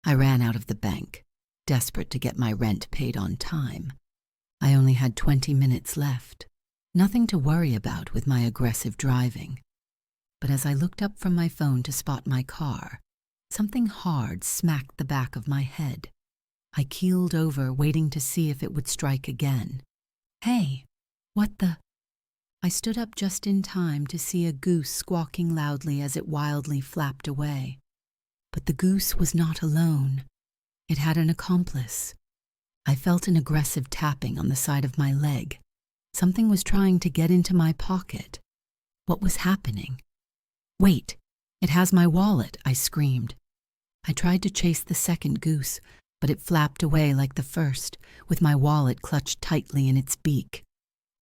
I ran out of the bank, desperate to get my rent paid on time. I only had 20 minutes left, nothing to worry about with my aggressive driving. But as I looked up from my phone to spot my car, something hard smacked the back of my head. I keeled over, waiting to see if it would strike again. "Hey, what the—" I stood up just in time to see a goose squawking loudly as it wildly flapped away. But the goose was not alone. It had an accomplice. I felt an aggressive tapping on the side of my leg. Something was trying to get into my pocket. What was happening? "Wait, it has my wallet," I screamed. I tried to chase the second goose, but it flapped away like the first, with my wallet clutched tightly in its beak.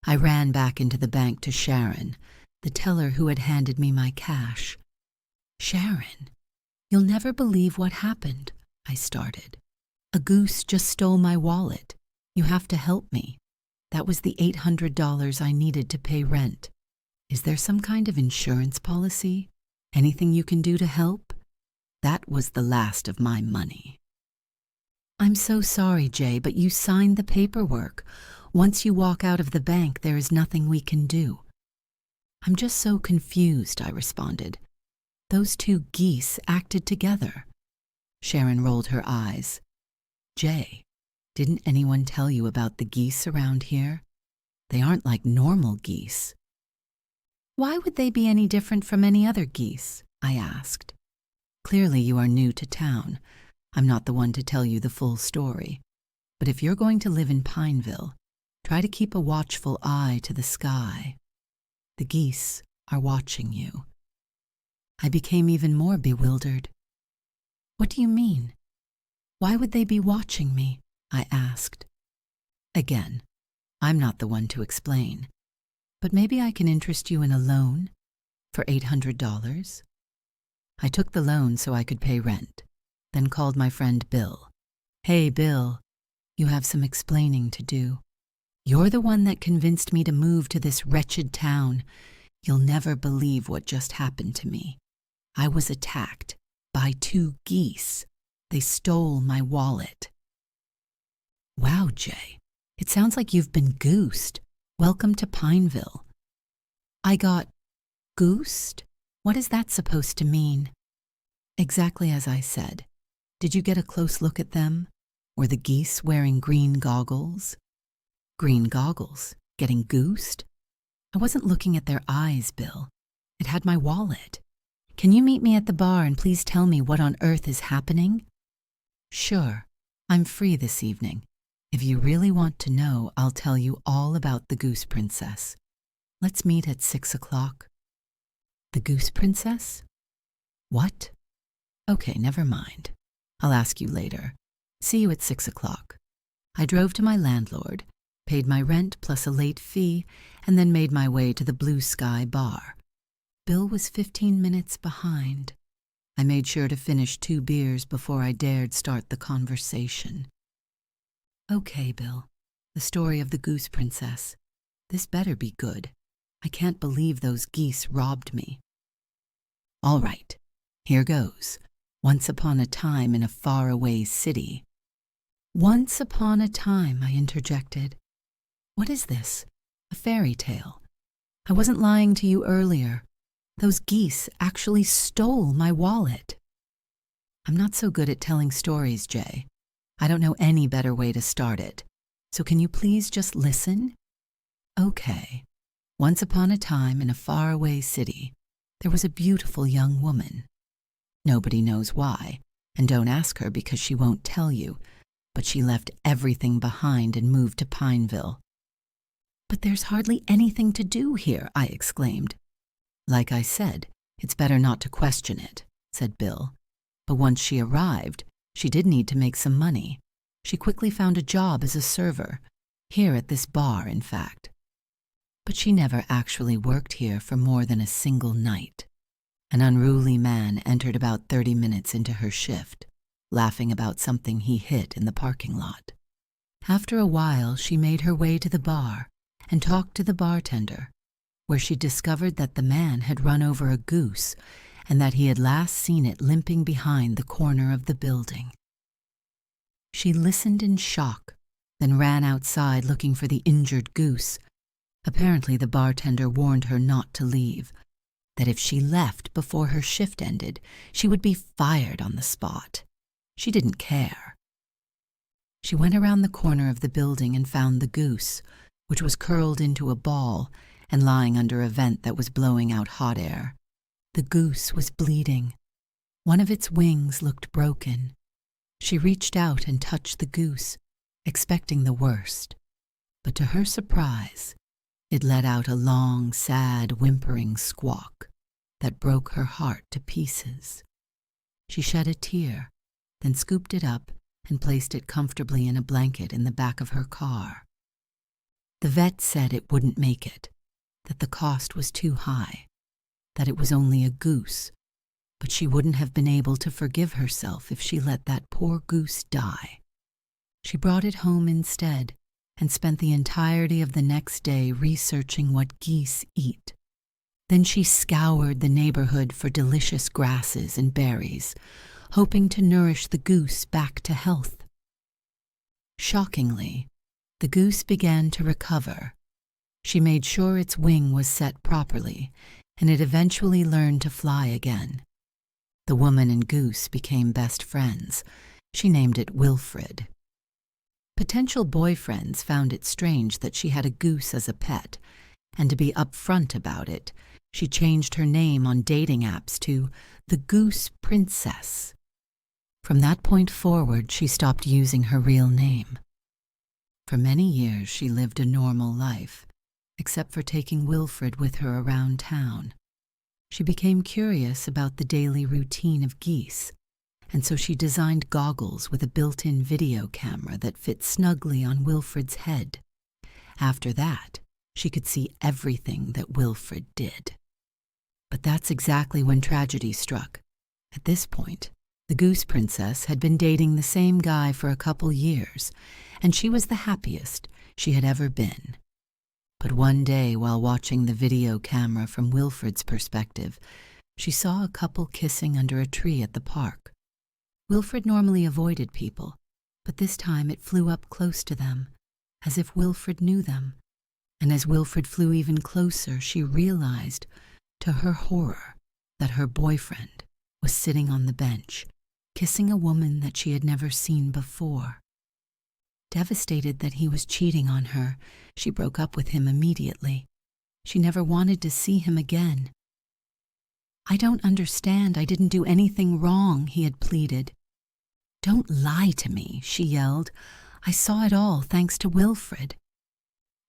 I ran back into the bank to Sharon, the teller who had handed me my cash. "Sharon, you'll never believe what happened," I started. "A goose just stole my wallet. You have to help me. That was the $800 I needed to pay rent. Is there some kind of insurance policy? Anything you can do to help? That was the last of my money." "I'm so sorry, Jay, but you signed the paperwork. Once you walk out of the bank, there is nothing we can do." "I'm just so confused," I responded. "Those two geese acted together." Sharon rolled her eyes. "Jay, didn't anyone tell you about the geese around here? They aren't like normal geese." "Why would they be any different from any other geese?" I asked. "Clearly you are new to town. I'm not the one to tell you the full story. But if you're going to live in Pineville, try to keep a watchful eye to the sky. The geese are watching you." I became even more bewildered. "What do you mean? Why would they be watching me?" I asked. Again, I'm not the one to explain. But maybe I can interest you in a loan for $800. I took the loan so I could pay rent, then called my friend Bill. "Hey, Bill, you have some explaining to do. You're the one that convinced me to move to this wretched town. You'll never believe what just happened to me. I was attacked by two geese. They stole my wallet." "Wow, Jay, it sounds like you've been goosed. Welcome to Pineville." "I got goosed? What is that supposed to mean?" "Exactly as I said. Did you get a close look at them? Were the geese wearing green goggles?" "Green goggles? Getting goosed?" "I wasn't looking at their eyes, Bill. It had my wallet. Can you meet me at the bar and please tell me what on earth is happening?" "Sure. I'm free this evening. If you really want to know, I'll tell you all about the Goose Princess. Let's meet at 6 o'clock. "The Goose Princess? What? Okay, never mind. I'll ask you later. See you at 6 o'clock. I drove to my landlord, paid my rent plus a late fee, and then made my way to the Blue Sky bar. Bill was 15 minutes behind. I made sure to finish 2 beers before I dared start the conversation. "Okay, Bill, the story of the Goose Princess. This better be good. I can't believe those geese robbed me." "All right, here goes. Once upon a time in a faraway city." "Once upon a time," I interjected. "What is this? A fairy tale? I wasn't lying to you earlier. Those geese actually stole my wallet." "I'm not so good at telling stories, Jay. I don't know any better way to start it. So can you please just listen?" "Okay. Once upon a time in a faraway city, there was a beautiful young woman. Nobody knows why, and don't ask her because she won't tell you, but she left everything behind and moved to Pineville." "But there's hardly anything to do here," I exclaimed. "Like I said, it's better not to question it," said Bill. "But once she arrived, she did need to make some money. She quickly found a job as a server, here at this bar, in fact. But she never actually worked here for more than a single night. An unruly man entered about 30 minutes into her shift, laughing about something he hit in the parking lot. After a while, she made her way to the bar and talked to the bartender, where she discovered that the man had run over a goose and that he had last seen it limping behind the corner of the building. She listened in shock, then ran outside looking for the injured goose. Apparently the bartender warned her not to leave, that if she left before her shift ended, she would be fired on the spot. She didn't care. She went around the corner of the building and found the goose, which was curled into a ball and lying under a vent that was blowing out hot air. The goose was bleeding. One of its wings looked broken. She reached out and touched the goose, expecting the worst. But to her surprise, it let out a long, sad, whimpering squawk that broke her heart to pieces. She shed a tear, then scooped it up and placed it comfortably in a blanket in the back of her car. The vet said it wouldn't make it, that the cost was too high, that it was only a goose, but she wouldn't have been able to forgive herself if she let that poor goose die. She brought it home instead and spent the entirety of the next day researching what geese eat. Then she scoured the neighborhood for delicious grasses and berries, hoping to nourish the goose back to health. Shockingly, the goose began to recover. She made sure its wing was set properly, and it eventually learned to fly again. The woman and goose became best friends. She named it Wilfred. Potential boyfriends found it strange that she had a goose as a pet, and to be upfront about it, she changed her name on dating apps to the Goose Princess. From that point forward, she stopped using her real name. For many years, she lived a normal life, except for taking Wilfred with her around town. She became curious about the daily routine of geese, and so she designed goggles with a built-in video camera that fit snugly on Wilfred's head. After that, she could see everything that Wilfred did. But that's exactly when tragedy struck. At this point, the Goose Princess had been dating the same guy for a couple years, and she was the happiest she had ever been. But one day, while watching the video camera from Wilfred's perspective, she saw a couple kissing under a tree at the park. Wilfred normally avoided people, but this time it flew up close to them, as if Wilfred knew them. And as Wilfred flew even closer, she realized, to her horror, that her boyfriend was sitting on the bench, kissing a woman that she had never seen before. Devastated that he was cheating on her, she broke up with him immediately. She never wanted to see him again. "I don't understand. I didn't do anything wrong," he had pleaded. "Don't lie to me," she yelled. "I saw it all thanks to Wilfred."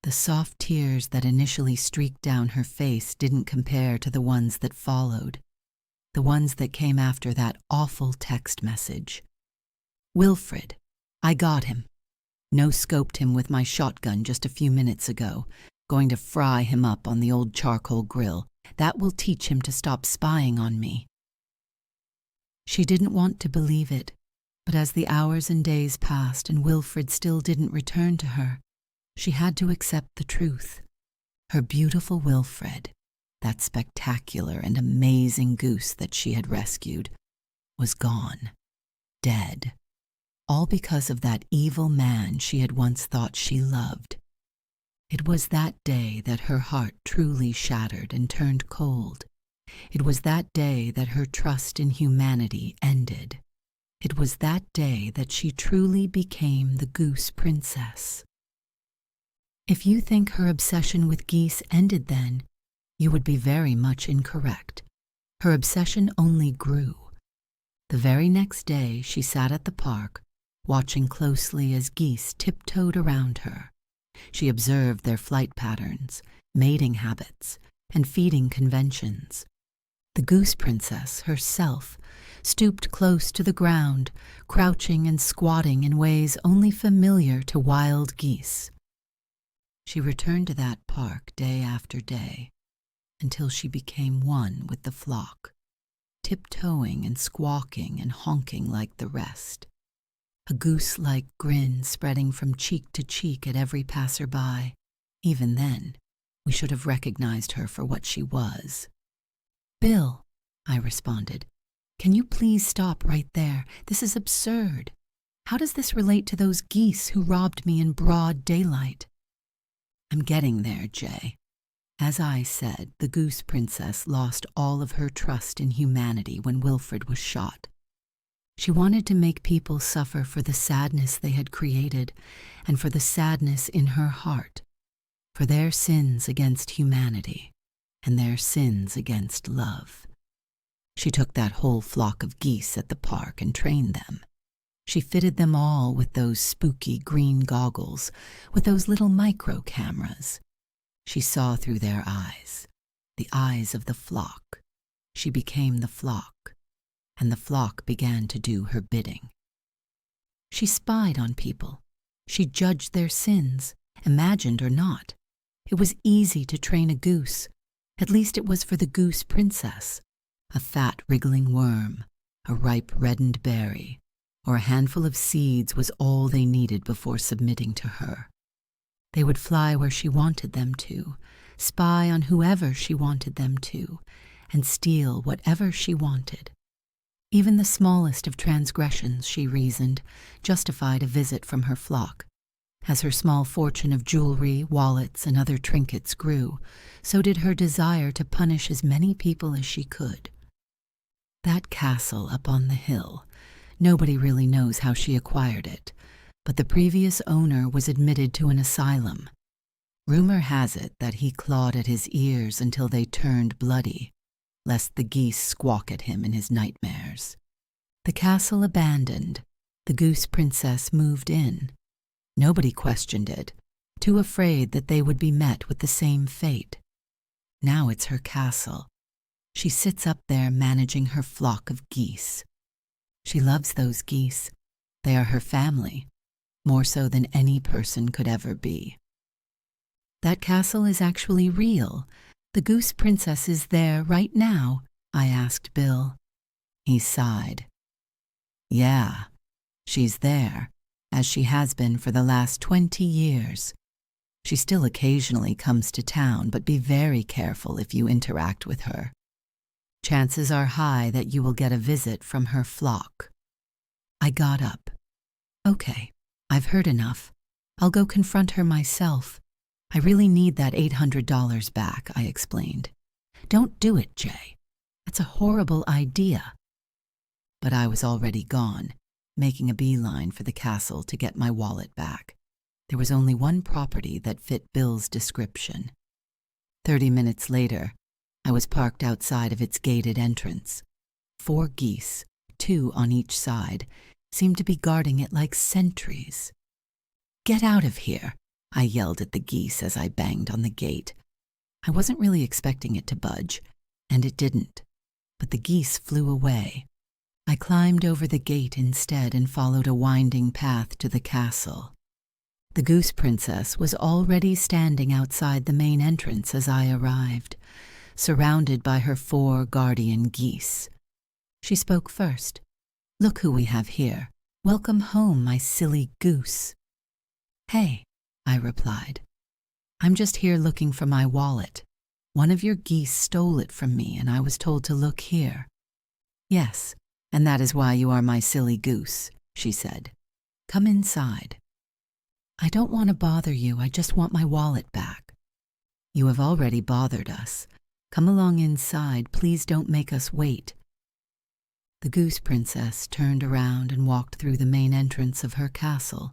The soft tears that initially streaked down her face didn't compare to the ones that followed, the ones that came after that awful text message. "Wilfred, I got him. No-scoped him with my shotgun just a few minutes ago, going to fry him up on the old charcoal grill. That will teach him to stop spying on me." She didn't want to believe it, but as the hours and days passed and Wilfred still didn't return to her, she had to accept the truth. Her beautiful Wilfred, that spectacular and amazing goose that she had rescued, was gone, dead, all because of that evil man she had once thought she loved. It was that day that her heart truly shattered and turned cold. It was that day that her trust in humanity ended. It was that day that she truly became the Goose Princess. If you think her obsession with geese ended then, you would be very much incorrect. Her obsession only grew. The very next day, she sat at the park, watching closely as geese tiptoed around her. She observed their flight patterns, mating habits, and feeding conventions. The Goose Princess herself stooped close to the ground, crouching and squatting in ways only familiar to wild geese. She returned to that park day after day, until she became one with the flock, tiptoeing and squawking and honking like the rest, a goose-like grin spreading from cheek to cheek at every passerby. Even then, we should have recognized her for what she was. "Bill," I responded, "can you please stop right there? This is absurd." How does this relate to those geese who robbed me in broad daylight? I'm getting there, Jay. As I said, the Goose Princess lost all of her trust in humanity when Wilfred was shot. She wanted to make people suffer for the sadness they had created and for the sadness in her heart, for their sins against humanity and their sins against love. She took that whole flock of geese at the park and trained them. She fitted them all with those spooky green goggles, with those little micro cameras. She saw through their eyes, the eyes of the flock. She became the flock, and the flock began to do her bidding. She spied on people. She judged their sins, imagined or not. It was easy to train a goose. At least it was for the Goose Princess. A fat wriggling worm, a ripe reddened berry, or a handful of seeds was all they needed before submitting to her. They would fly where she wanted them to, spy on whoever she wanted them to, and steal whatever she wanted. Even the smallest of transgressions, she reasoned, justified a visit from her flock. As her small fortune of jewelry, wallets, and other trinkets grew, so did her desire to punish as many people as she could. That castle up on the hill, nobody really knows how she acquired it, but the previous owner was admitted to an asylum. Rumor has it that he clawed at his ears until they turned bloody, lest the geese squawk at him in his nightmares. The castle abandoned, the Goose Princess moved in. Nobody questioned it, too afraid that they would be met with the same fate. Now it's her castle. She sits up there managing her flock of geese. She loves those geese. They are her family, more so than any person could ever be. That castle is actually real. The Goose Princess is there right now, I asked Bill. He sighed. Yeah, she's there, as she has been for the last 20 years. She still occasionally comes to town, but be very careful if you interact with her. Chances are high that you will get a visit from her flock. I got up. Okay, I've heard enough. I'll go confront her myself. I really need that $800 back, I explained. Don't do it, Jay. That's a horrible idea. But I was already gone, making a beeline for the castle to get my wallet back. There was only one property that fit Bill's description. 30 minutes later, I was parked outside of its gated entrance. 4 geese, 2 on each side, seemed to be guarding it like sentries. Get out of here, I yelled at the geese as I banged on the gate. I wasn't really expecting it to budge, and it didn't, but the geese flew away. I climbed over the gate instead and followed a winding path to the castle. The Goose Princess was already standing outside the main entrance as I arrived, surrounded by her 4 guardian geese. She spoke first. Look who we have here. Welcome home, my silly goose. Hey, I replied. I'm just here looking for my wallet. One of your geese stole it from me and I was told to look here. Yes, and that is why you are my silly goose, she said. Come inside. I don't want to bother you, I just want my wallet back. You have already bothered us. Come along inside, please don't make us wait. The Goose Princess turned around and walked through the main entrance of her castle.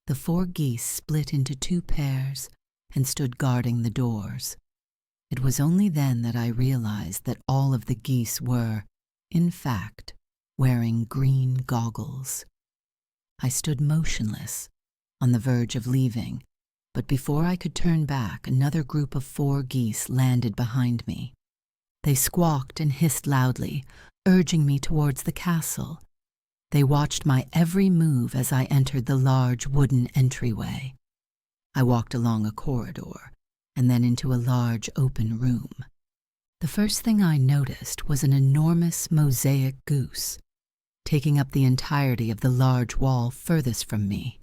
The 4 geese split into 2 pairs and stood guarding the doors. It was only then that I realized that all of the geese were, in fact, wearing green goggles. I stood motionless, on the verge of leaving, but before I could turn back, another group of 4 geese landed behind me. They squawked and hissed loudly, urging me towards the castle. They watched my every move as I entered the large wooden entryway. I walked along a corridor, and then into a large open room. The first thing I noticed was an enormous mosaic goose, taking up the entirety of the large wall furthest from me.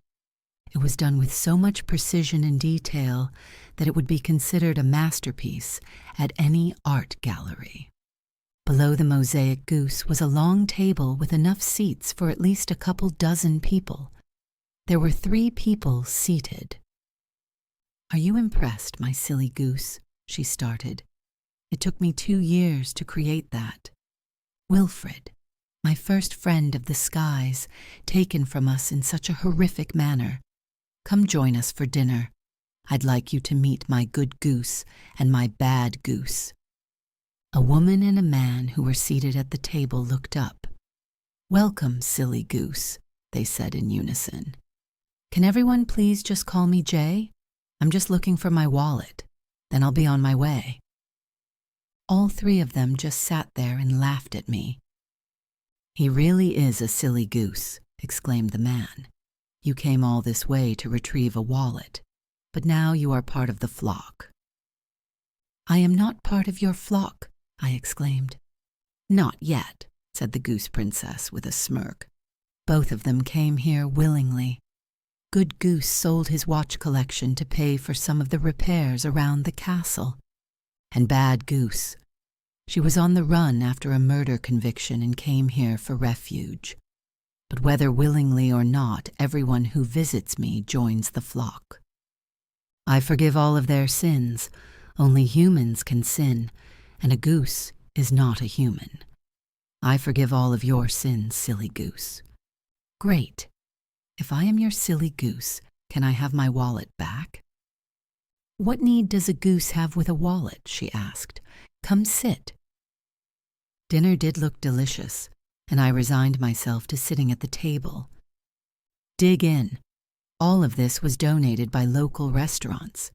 It was done with so much precision and detail that it would be considered a masterpiece at any art gallery. Below the mosaic goose was a long table with enough seats for at least a couple dozen people. There were 3 people seated. "Are you impressed, my silly goose?" she started. "It took me 2 years to create that. Wilfred, my first friend of the skies, taken from us in such a horrific manner. Come join us for dinner. I'd like you to meet my good goose and my bad goose." A woman and a man who were seated at the table looked up. "Welcome, silly goose," they said in unison. "Can everyone please just call me Jay? I'm just looking for my wallet. Then I'll be on my way." All 3 of them just sat there and laughed at me. "He really is a silly goose," exclaimed the man. "You came all this way to retrieve a wallet, but now you are part of the flock." "I am not part of your flock," I exclaimed. "Not yet," said the Goose Princess with a smirk. "Both of them came here willingly. Good Goose sold his watch collection to pay for some of the repairs around the castle. And Bad Goose, she was on the run after a murder conviction and came here for refuge. But whether willingly or not, everyone who visits me joins the flock. I forgive all of their sins. Only humans can sin, and a goose is not a human. I forgive all of your sins, silly goose." "Great. If I am your silly goose, can I have my wallet back?" "What need does a goose have with a wallet?" she asked. "Come sit." Dinner did look delicious, and I resigned myself to sitting at the table. Dig in. All of this was donated by local restaurants.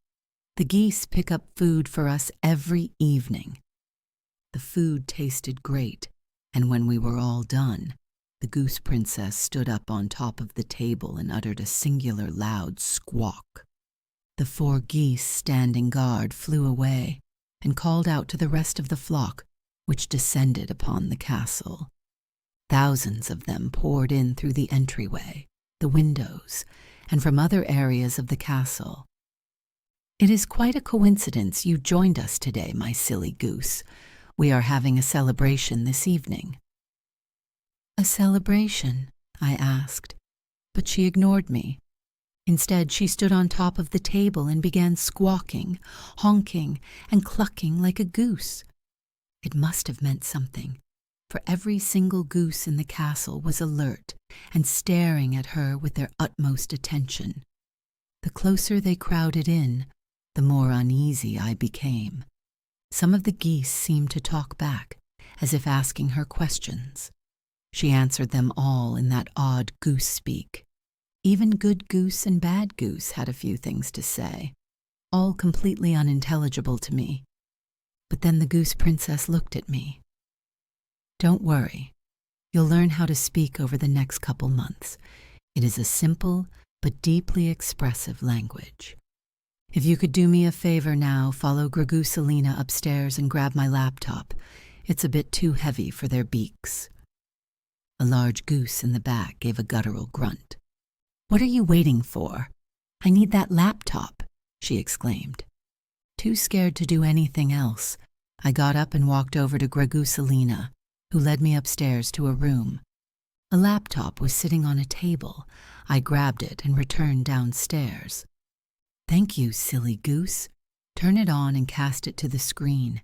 The geese pick up food for us every evening. The food tasted great, and when we were all done, the Goose Princess stood up on top of the table and uttered a singular loud squawk. The 4 geese standing guard flew away and called out to the rest of the flock, which descended upon the castle. Thousands of them poured in through the entryway, the windows, and from other areas of the castle. "It is quite a coincidence you joined us today, my silly goose. We are having a celebration this evening." "A celebration?" I asked, but she ignored me. Instead, she stood on top of the table and began squawking, honking, and clucking like a goose. It must have meant something, for every single goose in the castle was alert and staring at her with their utmost attention. The closer they crowded in, the more uneasy I became. Some of the geese seemed to talk back, as if asking her questions. She answered them all in that odd goose speak. Even Good Goose and Bad Goose had a few things to say, all completely unintelligible to me. But then the Goose Princess looked at me. "Don't worry. You'll learn how to speak over the next couple months. It is a simple but deeply expressive language. If you could do me a favor now, follow Gragusalina upstairs and grab my laptop. It's a bit too heavy for their beaks." A large goose in the back gave a guttural grunt. "What are you waiting for? I need that laptop," she exclaimed. Too scared to do anything else, I got up and walked over to Gragusalina, who led me upstairs to a room. A laptop was sitting on a table. I grabbed it and returned downstairs. "Thank you, silly goose. Turn it on and cast it to the screen.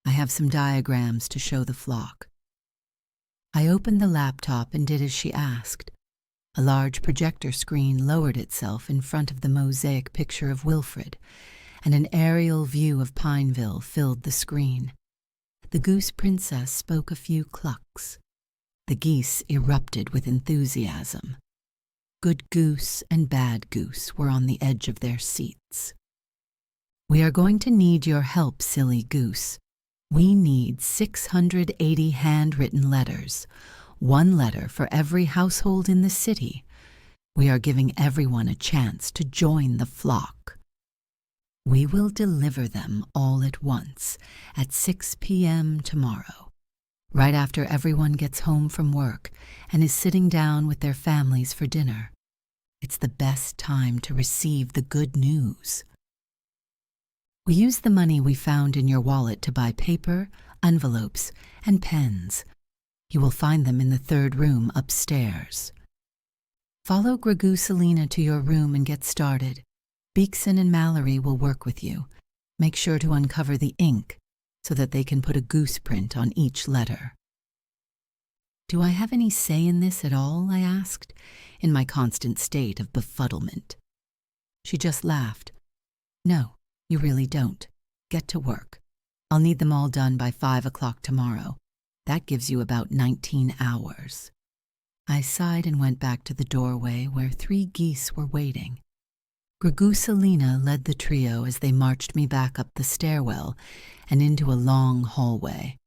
I have some diagrams to show the flock." I opened the laptop and did as she asked. A large projector screen lowered itself in front of the mosaic picture of Wilfred, and an aerial view of Pineville filled the screen. The Goose Princess spoke a few clucks. The geese erupted with enthusiasm. Good Goose and Bad Goose were on the edge of their seats. "We are going to need your help, silly goose. We need 680 handwritten letters, 1 letter for every household in the city. We are giving everyone a chance to join the flock. We will deliver them all at once at 6 p.m. tomorrow, right after everyone gets home from work and is sitting down with their families for dinner. It's the best time to receive the good news. We used the money we found in your wallet to buy paper, envelopes, and pens. You will find them in the third room upstairs. Follow Gregusalina to your room and get started. Beekson and Mallory will work with you. Make sure to uncover the ink so that they can put a goose print on each letter. Do I have any say in this at all? I asked, in my constant state of befuddlement. She just laughed. No, you really don't. Get to work. I'll need them all done by 5 o'clock tomorrow. That gives you about 19 hours. I sighed and went back to the doorway where 3 geese were waiting. Gregusalina led the trio as they marched me back up the stairwell and into a long hallway.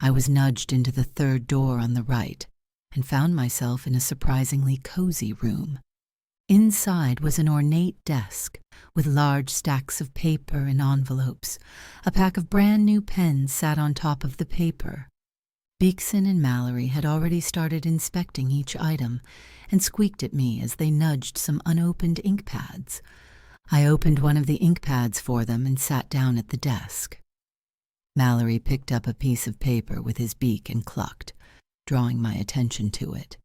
I was nudged into the third door on the right and found myself in a surprisingly cozy room. Inside was an ornate desk with large stacks of paper and envelopes. A pack of brand new pens sat on top of the paper. Beekson and Mallory had already started inspecting each item and squeaked at me as they nudged some unopened ink pads. I opened one of the ink pads for them and sat down at the desk. Mallory picked up a piece of paper with his beak and clucked, drawing my attention to it.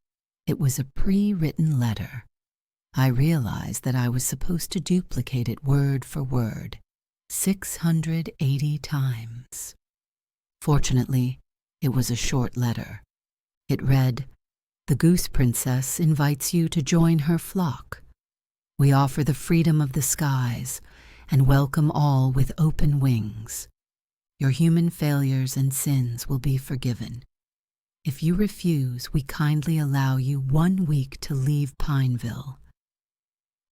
It was a pre-written letter. I realized that I was supposed to duplicate it word for word, 680 times. Fortunately, it was a short letter. It read, "The Goose Princess invites you to join her flock. We offer the freedom of the skies and welcome all with open wings. Your human failures and sins will be forgiven. If you refuse, we kindly allow you 1 week to leave Pineville."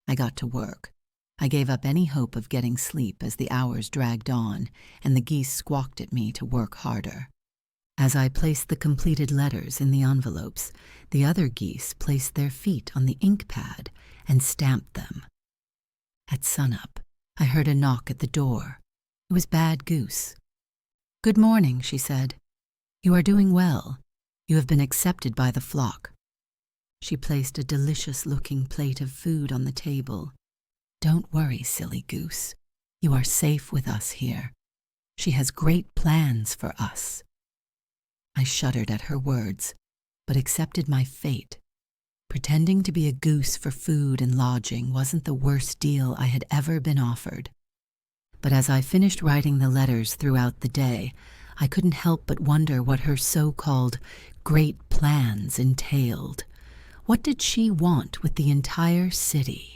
I got to work. I gave up any hope of getting sleep as the hours dragged on and the geese squawked at me to work harder. As I placed the completed letters in the envelopes, the other geese placed their feet on the ink pad and stamped them. At sunup, I heard a knock at the door. It was Bad Goose. "Good morning," she said. "You are doing well. You have been accepted by the flock." She placed a delicious-looking plate of food on the table. "Don't worry, silly goose. You are safe with us here. She has great plans for us." I shuddered at her words, but accepted my fate. Pretending to be a goose for food and lodging wasn't the worst deal I had ever been offered. But as I finished writing the letters throughout the day, I couldn't help but wonder what her so-called great plans entailed. What did she want with the entire city?